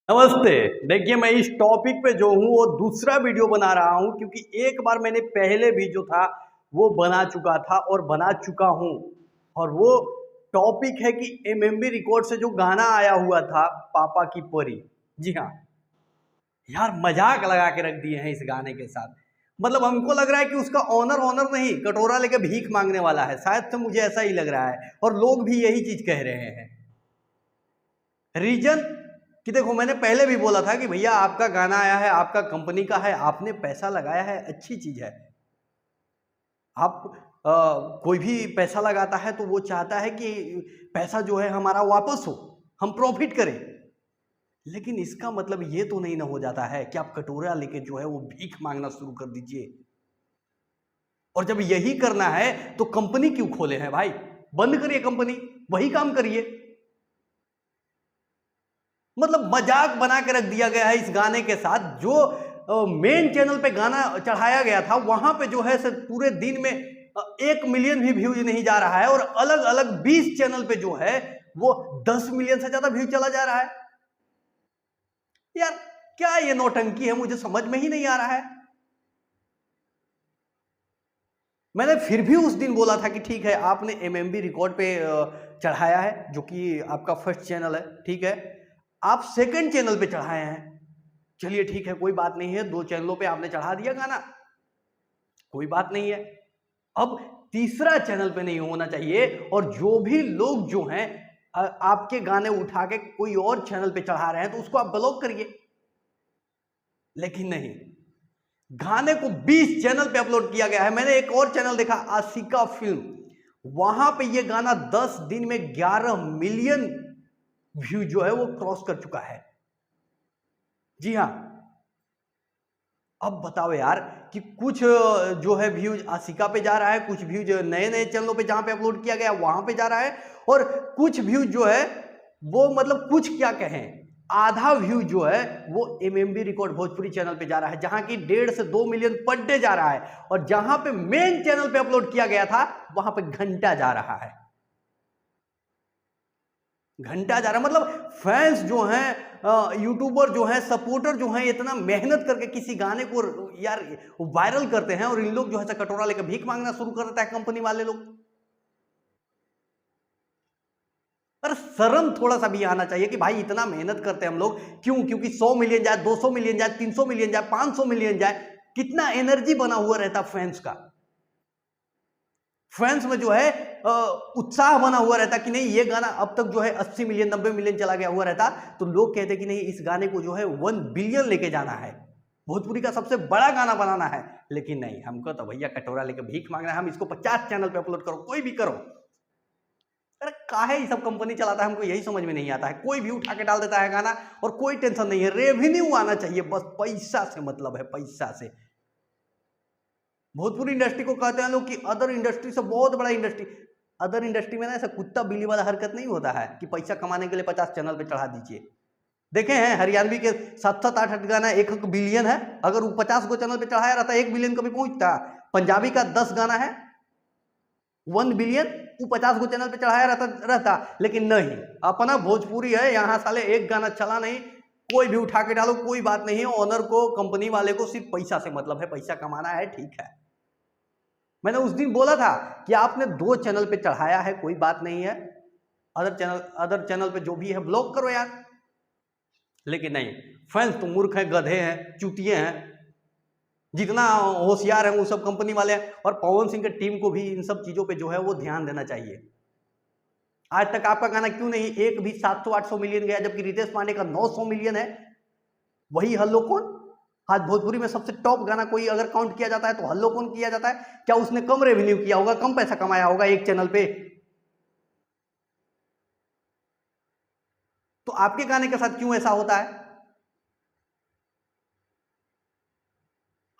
नमस्ते। देखिए, मैं इस टॉपिक पे जो हूँ वो दूसरा वीडियो बना रहा हूँ क्योंकि एक बार मैंने पहले भी जो था वो बना चुका था और बना चुका हूँ। और वो टॉपिक है कि एमएमबी रिकॉर्ड से जो गाना आया हुआ था, पापा की परी। जी हाँ यार, मजाक लगा के रख दिए हैं इस गाने के साथ। मतलब हमको लग रहा है कि उसका ऑनर ऑनर नहीं, कटोरा लेके भीख मांगने वाला है। शायद से मुझे ऐसा ही लग रहा है और लोग भी यही चीज कह रहे हैं। रीजन कि देखो, मैंने पहले भी बोला था कि भैया आपका गाना आया है, आपका कंपनी का है, आपने पैसा लगाया है, अच्छी चीज है। आप कोई भी पैसा लगाता है तो वो चाहता है कि पैसा जो है हमारा वापस हो, हम प्रॉफिट करें। लेकिन इसका मतलब ये तो नहीं ना हो जाता है कि आप कटोरा लेके जो है वो भीख मांगना शुरू कर दीजिए। और जब यही करना है तो कंपनी क्यों खोले हैं भाई? बंद करिए कंपनी, वही काम करिए। मतलब मजाक बना के रख दिया गया है इस गाने के साथ। जो मेन चैनल पे गाना चढ़ाया गया था वहां पे जो है पूरे दिन में 1 मिलियन भी व्यूज नहीं जा रहा है और अलग अलग 20 चैनल पे जो है वो 10 मिलियन से ज्यादा व्यूज चला जा रहा है। यार, क्या ये नौटंकी है? मुझे समझ में ही नहीं आ रहा है। मैंने फिर भी उस दिन बोला था कि ठीक है, आपने एमएमबी रिकॉर्ड पे चढ़ाया है जो कि आपका फर्स्ट चैनल है, ठीक है। आप सेकंड चैनल पे चढ़ाए हैं, चलिए ठीक है, कोई बात नहीं है। 2 चैनलों पे आपने चढ़ा दिया गाना, कोई बात नहीं है। अब तीसरा चैनल पे नहीं होना चाहिए। और जो भी लोग जो हैं आपके गाने उठा के कोई और चैनल पे चढ़ा रहे हैं तो उसको आप ब्लॉक करिए। लेकिन नहीं, गाने को 20 चैनल पे अपलोड किया गया है। मैंने एक और चैनल देखा, आशिका फिल्म, वहां पे ये गाना 10 दिन में 11 मिलियन व्यू जो है वो क्रॉस कर चुका है। जी हाँ। अब बताओ यार कि कुछ जो है व्यूज आशिका पे जा रहा है, कुछ व्यूज नए नए चैनलों पे जहां पे अपलोड किया गया वहां पे जा रहा है, और कुछ व्यूज जो है वो मतलब कुछ क्या कहें, आधा व्यू जो है वो एमएमबी रिकॉर्ड भोजपुरी चैनल पे जा रहा है जहां की 1.5 से 2 मिलियन पर डे जा रहा है। और जहां पे मेन चैनल पे अपलोड किया गया था वहां पे घंटा जा रहा है। घंटा जा रहा है। मतलब फैंस जो हैं, यूट्यूबर जो हैं, सपोर्टर जो हैं, इतना मेहनत करके किसी गाने को यार वायरल करते हैं और इन लोग जो है कटोरा लेकर भीख मांगना शुरू कर देता है कंपनी वाले लोग। पर शर्म थोड़ा सा भी आना चाहिए कि भाई इतना मेहनत करते हैं हम लोग, क्यों? क्योंकि 100 मिलियन जाए, 200 मिलियन जाए, 300 मिलियन जाए, 500 मिलियन जाए, कितना एनर्जी बना हुआ रहता फैंस का। फैंस में जो है उत्साह बना हुआ रहता कि नहीं, ये गाना अब तक जो है 80 मिलियन 90 मिलियन चला गया हुआ रहता तो लोग कहते कि नहीं, इस गाने को जो है 1 बिलियन लेके जाना है, भोजपुरी का सबसे बड़ा गाना बनाना है। लेकिन नहीं, हमको तो भैया कटोरा लेके भीख मांगना है, हम इसको 50 चैनल पे अपलोड करो, कोई भी करो। अरे काहे ये सब कंपनी चलाता है, हमको यही समझ में नहीं आता है। कोई भी उठा के डाल देता है गाना और कोई टेंशन नहीं है, रेवेन्यू आना चाहिए, बस पैसा से मतलब है, पैसा से। भोजपुरी इंडस्ट्री को कहते हैं लोग कि अदर इंडस्ट्री से बहुत बड़ा इंडस्ट्री। अदर इंडस्ट्री में ना ऐसा कुत्ता बिल्ली वाला हरकत नहीं होता है कि पैसा कमाने के लिए 50 चैनल पे चढ़ा दीजिए। देखे हैं हरियाणवी के 7-7 8 गाना 1 बिलियन है, अगर वो 50 गो चैनल पे चढ़ाया रहता 1 बिलियन कभी पहुंचता। पंजाबी का 10 गाना है 1 बिलियन, वो 50 गो चैनल पे चढ़ाया रहता। लेकिन नहीं, अपना भोजपुरी है, यहाँ साले एक गाना चला नहीं, कोई भी उठा के डालो, कोई बात नहीं है। ऑनर को, कंपनी वाले को सिर्फ पैसा से मतलब है, पैसा कमाना है, ठीक है। मैंने उस दिन बोला था कि आपने 2 चैनल पे चढ़ाया है, कोई बात नहीं है, अदर चैनल पे जो भी है ब्लॉक करो यार। लेकिन नहीं, फैंस तो मूर्ख हैं, गधे हैं, चूतिए हैं, जितना होशियार है वो सब कंपनी वाले हैं। और पवन सिंह की टीम को भी इन सब चीजों पे जो है वो ध्यान देना चाहिए। आज तक आपका गाना क्यों नहीं एक भी 700-800 मिलियन गया, जबकि रितेश पांडे का 900 मिलियन है। वही हल्लो कौन, आज भोजपुरी में सबसे टॉप गाना कोई अगर काउंट किया जाता है तो हल्लो कौन किया जाता है। क्या उसने कम रेवेन्यू किया होगा, कम पैसा कमाया होगा एक चैनल पे? तो आपके गाने के साथ क्यों ऐसा होता है?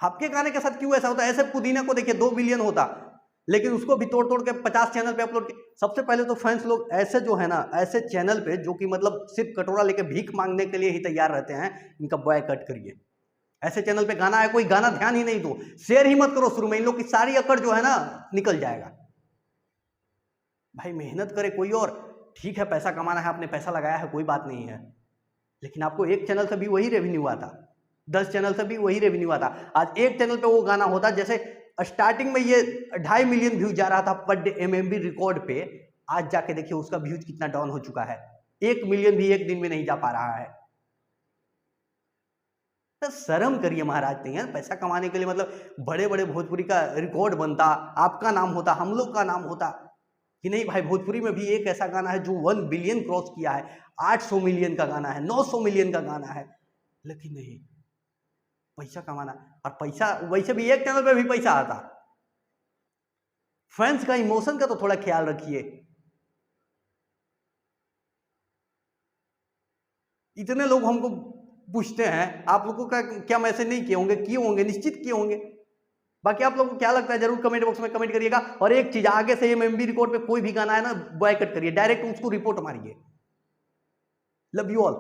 आपके गाने के साथ क्यों ऐसा होता है? ऐसे पुदीना को देखिए 2 बिलियन होता, लेकिन उसको भी तोड़ तोड़ के 50 चैनल पे अपलोड किया। सबसे पहले तो फैंस लोग ऐसे जो है ना, ऐसे चैनल पे जो कि मतलब सिर्फ कटोरा लेके भीख मांगने के लिए ही तैयार रहते हैं, इनका बॉयकॉट करिए। ऐसे चैनल पे गाना है, कोई गाना ध्यान ही नहीं दो, शेयर ही मत करो शुरू में, इन लोग की सारी अकड़ जो है ना निकल जाएगा। भाई मेहनत करे कोई और, ठीक है, पैसा कमाना है, आपने पैसा लगाया है, कोई बात नहीं है। लेकिन आपको एक चैनल से भी वही रेवेन्यू आता, 10 चैनल से भी वही रेवेन्यू आता। आज एक चैनल पे वो गाना होता, जैसे स्टार्टिंग में ये 2.5 मिलियन व्यूज जा रहा था पर डे एमएमबी रिकॉर्ड पे, आज जाके देखिए उसका व्यूज कितना डाउन हो चुका है, 1 मिलियन भी एक दिन में नहीं जा पा रहा है। तो शर्म करिए महाराज, नहीं है पैसा कमाने के लिए, मतलब बड़े बड़े भोजपुरी का रिकॉर्ड बनता, आपका नाम होता, हम लोग का नाम होता कि नहीं भाई भोजपुरी में भी एक ऐसा गाना है जो 1 बिलियन क्रॉस किया है, 800 मिलियन का गाना है, 900 मिलियन का गाना है, लेकिन नहीं, पैसा कमाना। और पैसा वैसे भी एक चैनल पे भी पैसा आता। फैंस का इमोशन का तो थोड़ा ख्याल रखिए। इतने लोग हमको पूछते हैं, आप लोगों का क्या मैसेज नहीं किए होंगे? किए होंगे, निश्चित किए होंगे। बाकी आप लोगों को क्या लगता है जरूर कमेंट बॉक्स में कमेंट करिएगा। और एक चीज, आगे से ये एमएमबी रिकॉर्ड पे कोई भी गाना है ना, बॉयकट करिए, डायरेक्ट उसको रिपोर्ट मारिए। Love you all.